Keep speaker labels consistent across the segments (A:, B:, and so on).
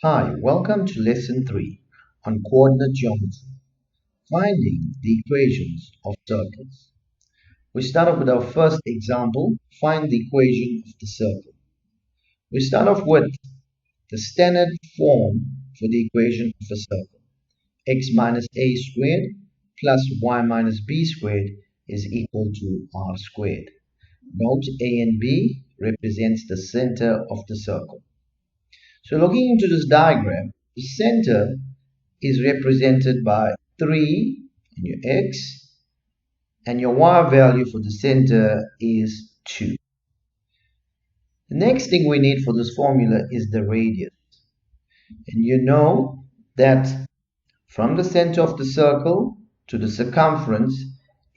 A: Hi, welcome to lesson 3 on coordinate geometry, finding the equations of circles. We start off with our first example, find the equation of the circle. We start off with the standard form for the equation of a circle. X minus a squared plus y minus b squared is equal to r squared. Note a and b represents the center of the circle. So looking into this diagram, the center is represented by 3 in your x, and your y value for the center is 2. The next thing we need for this formula is the radius. And you know that from the center of the circle to the circumference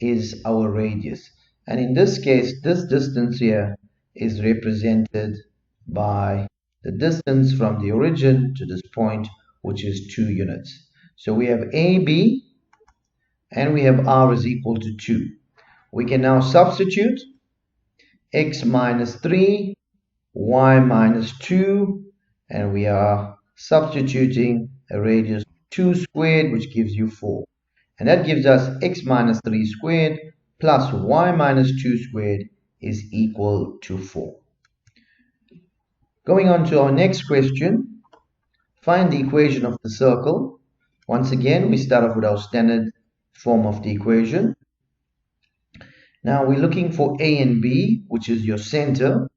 A: is our radius. And in this case, this distance here is represented by the distance from the origin to this point, which is 2 units. So we have AB and we have r is equal to 2. We can now substitute x minus 3, y minus 2, and we are substituting a radius 2 squared, which gives you 4. And that gives us x minus 3 squared plus y minus 2 squared is equal to 4. Going on to our next question, find the equation of the circle. Once again, we start off with our standard form of the equation. Now we're looking for a and b, which is your center,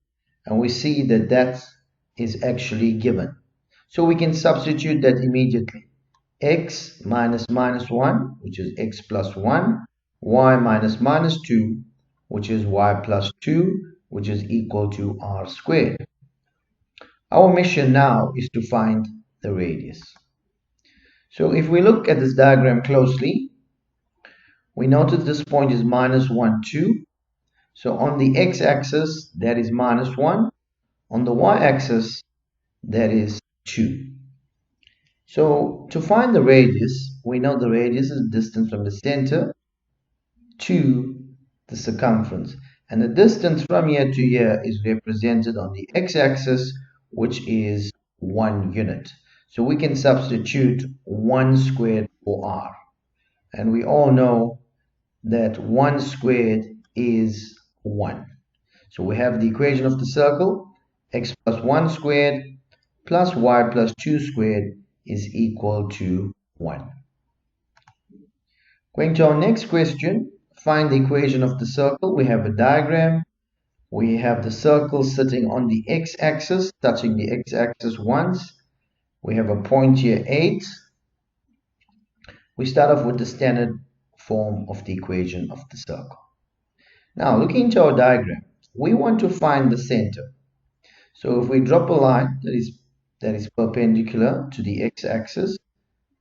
A: and we see that that is actually given. So we can substitute that immediately. X minus minus 1, which is x plus 1, y minus minus 2, which is y plus 2, which is equal to r squared. Our mission now is to find the radius. So if we look at this diagram closely, we notice this point is minus 1, 2. So on the x-axis, that is minus 1. On the y-axis, that is 2. So to find the radius, we know the radius is the distance from the center to the circumference. And the distance from here to here is represented on the x-axis, which is 1 unit. So we can substitute 1 squared for r. And we all know that 1 squared is 1. So we have the equation of the circle, x plus 1 squared plus y plus 2 squared is equal to 1. Going to our next question, find the equation of the circle. We have a diagram. We have the circle sitting on the x-axis, touching the x-axis once. We have a point here 8. We start off with the standard form of the equation of the circle. Now looking into our diagram, we want to find the center. So if we drop a line that is perpendicular to the x-axis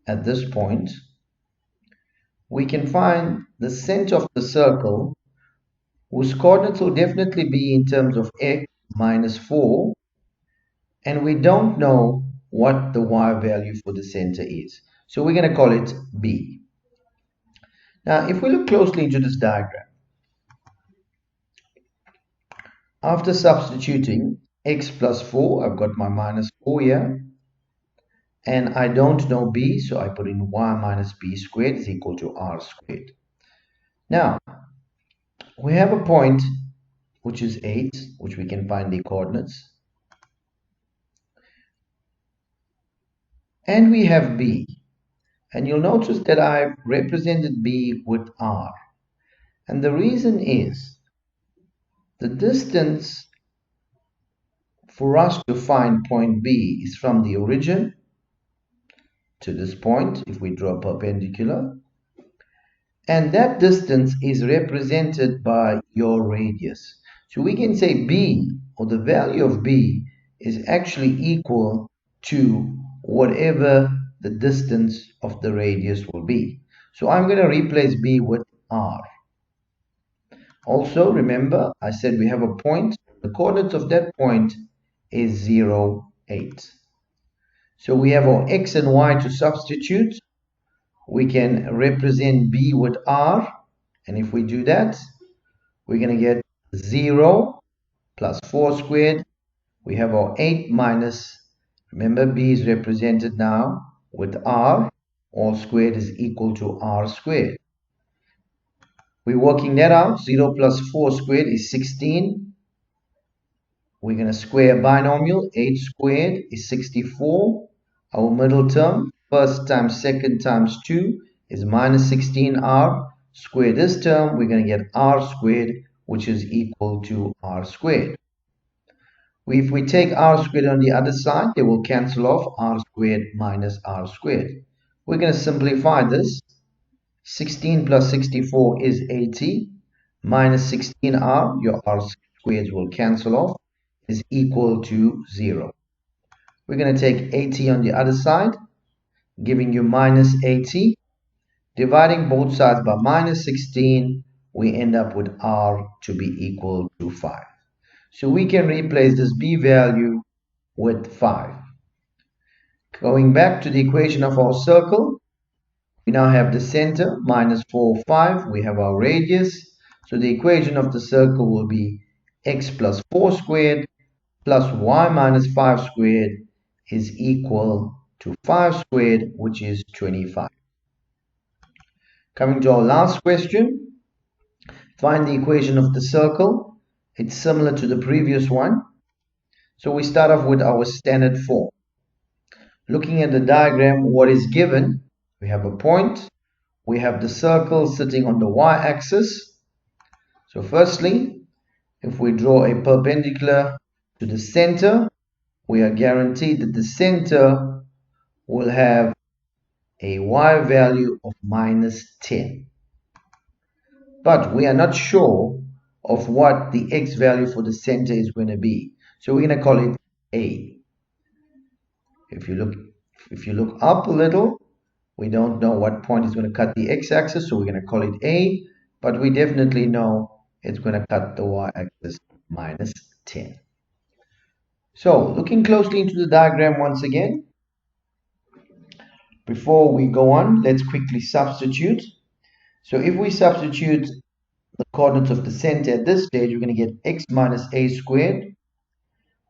A: at this point, we can find the center of the circle, whose coordinates will definitely be in terms of x minus 4, and we don't know what the y value for the center is. So we're going to call it b. Now if we look closely into this diagram, after substituting x plus 4, I've got my minus 4 here, and I don't know b, so I put in y minus b squared is equal to r squared. Now we have a point which is 8, which we can find the coordinates, and we have b, and you'll notice that I've represented b with r, and the reason is the distance for us to find point B is from the origin to this point, if we draw perpendicular, and that distance is represented by your radius. So we can say B, or the value of B, is actually equal to whatever the distance of the radius will be. So I'm going to replace B with R. Also, remember, I said we have a point. The coordinates of that point is 0, 8. So we have our x and y to substitute. We can represent b with r. And if we do that, we're going to get 0 plus 4 squared. We have our 8 minus Remember, b is represented now with r. All squared is equal to r squared. We're working that out. 0 plus 4 squared is 16. We're going to square a binomial. 8 squared is 64. Our middle term, first times second times 2, is minus 16r. Square this term, we're going to get r squared, which is equal to r squared. If we take r squared on the other side, they will cancel off. R squared minus r squared. We're going to simplify this. 16 plus 64 is 80. Minus 16r, your r squareds will cancel off, is equal to 0. We're going to take 80 on the other side, giving you minus 80. Dividing both sides by minus 16, we end up with r to be equal to 5. So we can replace this b value with 5. Going back to the equation of our circle, we now have the center, minus 4, 5. We have our radius. So the equation of the circle will be x plus 4 squared plus y minus 5 squared is equal to 5 squared, which is 25. Coming to our last question, find the equation of the circle. It's similar to the previous one. So we start off with our standard form. Looking at the diagram, what is given? We have a point. We have the circle sitting on the y-axis. So firstly, if we draw a perpendicular to the center, we are guaranteed that the center will have a y value of minus 10. But we are not sure of what the x value for the center is going to be. So we're going to call it a. If you look up a little, we don't know what point is going to cut the x-axis, so we're going to call it a. But we definitely know it's going to cut the y-axis minus 10. So looking closely into the diagram once again, before we go on, let's quickly substitute. So if we substitute the coordinates of the center at this stage, we're going to get x minus a squared.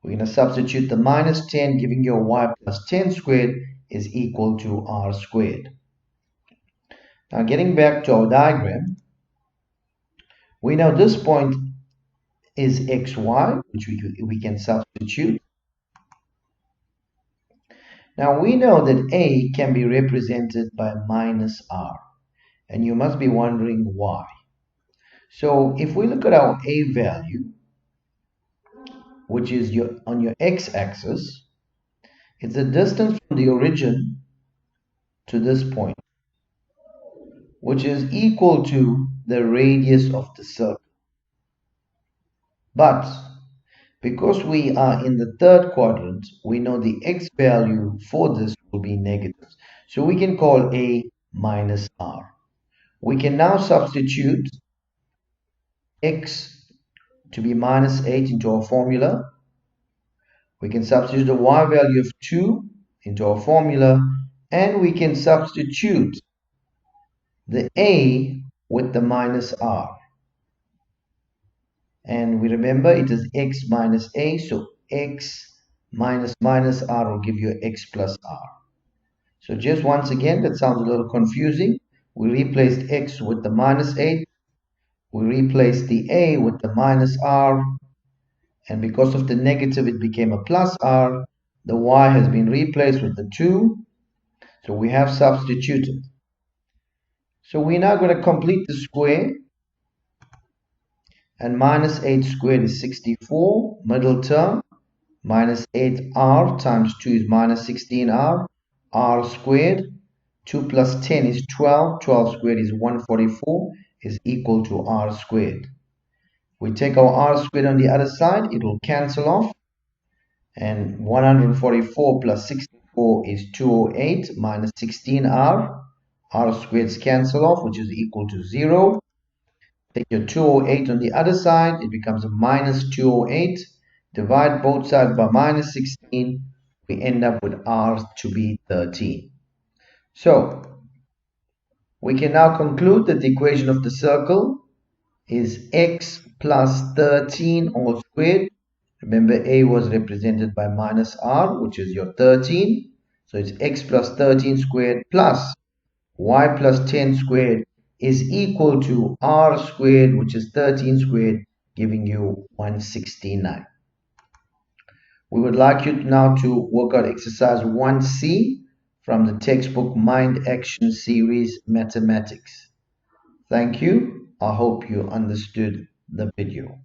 A: We're going to substitute the minus 10, giving you a y plus 10 squared is equal to r squared. Now getting back to our diagram, we know this point is xy, which we can substitute. Now we know that a can be represented by minus r, and you must be wondering why. So if we look at our a value, which is on your x-axis, it's the distance from the origin to this point, which is equal to the radius of the circle. But because we are in the third quadrant, we know the x value for this will be negative. So we can call a minus r. We can now substitute x to be minus 8 into our formula. We can substitute the y value of 2 into our formula, and we can substitute the a with the minus r. And we remember it is x minus a, so x minus minus r will give you x plus r. So just once again, that sounds a little confusing. We replaced x with the minus 8. We replaced the a with the minus r. And because of the negative, it became a plus r. The y has been replaced with the 2. So we have substituted. So we're now going to complete the square. And minus 8 squared is 64. Middle term, minus 8r times 2 is minus 16r. R squared, 2 plus 10 is 12. 12 squared is 144, is equal to r squared. We take our r squared on the other side, it will cancel off. And 144 plus 64 is 208 minus 16r. R squareds cancel off, which is equal to 0. Take your 208 on the other side, it becomes a minus 208. Divide both sides by minus 16. We end up with r to be 13. So we can now conclude that the equation of the circle is x plus 13 all squared Remember, a was represented by minus r, which is your 13. So it's x plus 13 squared plus y plus 10 squared is equal to r squared, which is 13 squared, giving you 169. We would like you now to work out exercise 1C from the textbook Mind Action Series Mathematics. Thank you. I hope you understood the video.